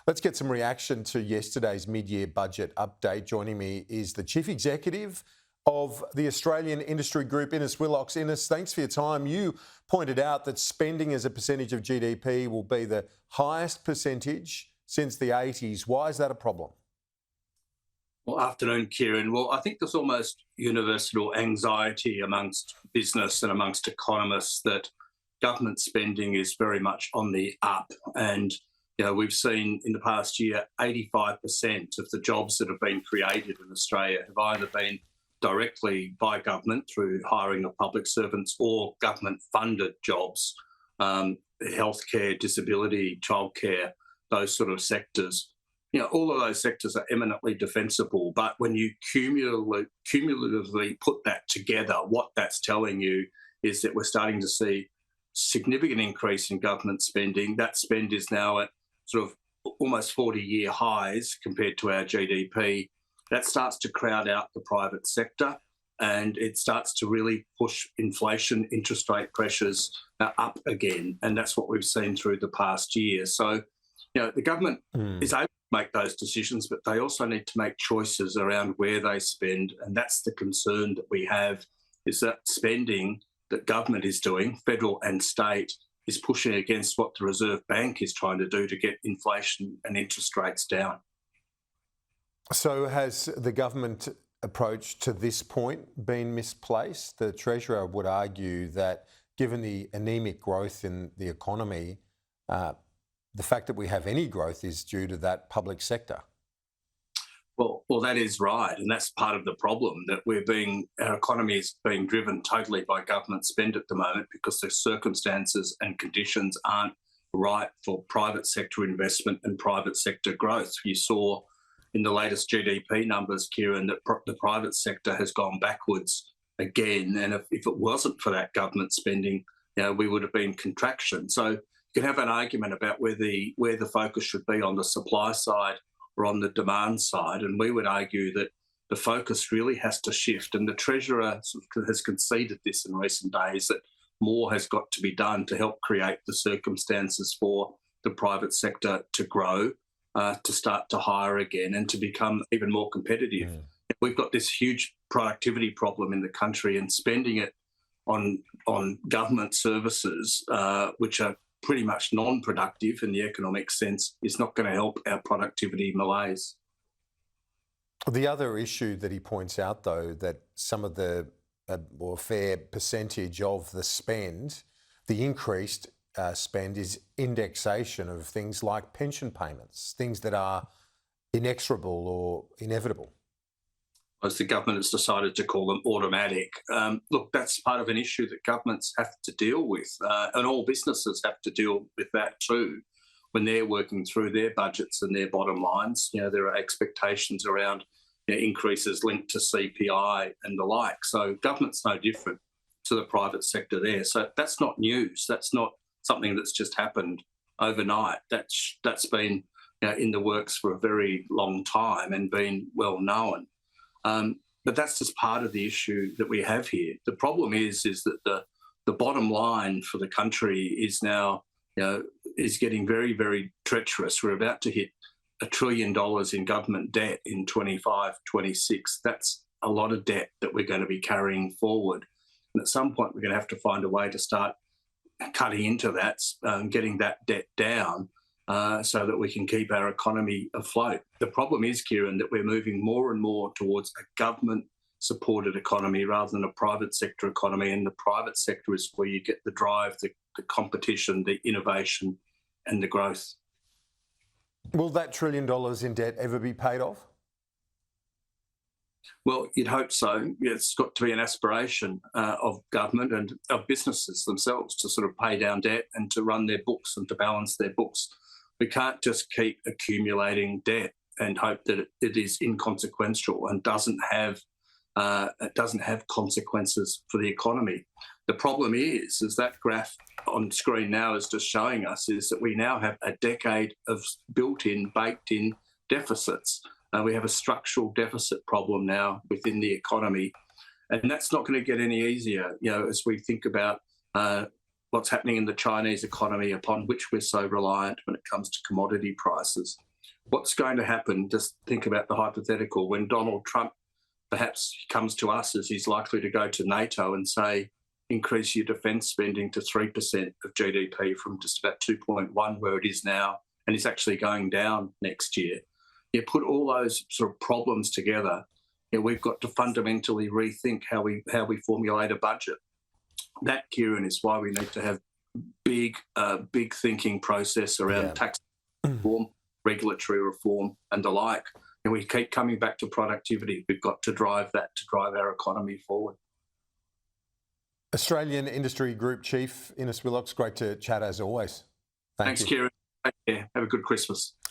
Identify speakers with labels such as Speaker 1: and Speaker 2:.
Speaker 1: Let's get some reaction to yesterday's mid-year budget update. Joining me is the Chief Executive of the Australian Industry Group, Ines Willox. Ines, thanks for your time. You pointed out that spending as a percentage of GDP will be the highest percentage since the 80s. Why is that a problem?
Speaker 2: Well, afternoon, Kieran. Well, I think there's almost universal anxiety amongst business and amongst economists that government spending is very much on the up. And, we've seen in the past year 85% of the jobs that have been created in Australia have either been directly by government through hiring of public servants or government-funded jobs, healthcare, disability, childcare, those sort of sectors. All of those sectors are eminently defensible, but when you cumulatively put that together, what that's telling you is that we're starting to see significant increase in government spending. That spend is now at sort of almost 40-year highs compared to our GDP. That starts to crowd out the private sector, and it starts to really push inflation, interest rate pressures up again, and that's what we've seen through the past year. So, the government is able to make those decisions, but they also need to make choices around where they spend, and that's the concern that we have, is that spending that government is doing, federal and state, is pushing against what the Reserve Bank is trying to do to get inflation and interest rates down.
Speaker 1: So has the government approach to this point been misplaced? The Treasurer would argue that given the anemic growth in the economy, the fact that we have any growth is due to that public sector.
Speaker 2: Well, that is right, and that's part of the problem, that our economy is being driven totally by government spend at the moment because the circumstances and conditions aren't right for private sector investment and private sector growth. You saw in the latest GDP numbers, Kieran, that the private sector has gone backwards again, and if it wasn't for that government spending, we would have been contraction. So you can have an argument about where the focus should be on the supply side or on the demand side, and we would argue that the focus really has to shift, and the Treasurer has conceded this in recent days, that more has got to be done to help create the circumstances for the private sector to grow, to start to hire again and to become even more competitive. We've got this huge productivity problem in the country, and spending it on government services, which are pretty much non-productive in the economic sense, is not going to help our productivity malaise.
Speaker 1: The other issue that he points out, though, that some of the or a fair percentage of the spend, the increased spend, is indexation of things like pension payments, things that are inexorable or inevitable.
Speaker 2: As the government has decided to call them automatic. Look, that's part of an issue that governments have to deal with, and all businesses have to deal with that too when they're working through their budgets and their bottom lines. There are expectations around increases linked to CPI and the like. So government's no different to the private sector there. So that's not news. That's not something that's just happened overnight. That's been in the works for a very long time and been well known. But that's just part of the issue that we have here. The problem is that the bottom line for the country is now, is getting very, very treacherous. We're about to hit $1 trillion in government debt in 25, 26. That's a lot of debt that we're going to be carrying forward. And at some point, we're going to have to find a way to start cutting into that, getting that debt down, so that we can keep our economy afloat. The problem is, Kieran, that we're moving more and more towards a government-supported economy rather than a private sector economy, and the private sector is where you get the drive, the competition, the innovation and the growth.
Speaker 1: Will that $1 trillion in debt ever be paid off?
Speaker 2: Well, you'd hope so. It's got to be an aspiration of government and of businesses themselves to sort of pay down debt and to run their books and to balance their books. We can't just keep accumulating debt and hope that it is inconsequential and doesn't have consequences for the economy. The problem is that graph on screen now is just showing us is that we now have a decade of built-in, baked-in deficits. We have a structural deficit problem now within the economy, and that's not going to get any easier, as we think about what's happening in the Chinese economy, upon which we're so reliant when it comes to commodity prices. what's going to happen, just think about the hypothetical, when Donald Trump perhaps comes to us, as he's likely to go to NATO and say, increase your defence spending to 3% of GDP from just about 2.1 where it is now, and it's actually going down next year. You put all those sort of problems together, we've got to fundamentally rethink how we formulate a budget. That, Kieran, is why we need to have big thinking process around tax reform, regulatory reform, and the like. And we keep coming back to productivity. We've got to drive that to drive our economy forward.
Speaker 1: Australian Industry Group Chief Innes Willox, great to chat as always.
Speaker 2: Thanks, Kieran. Take care. Have a good Christmas.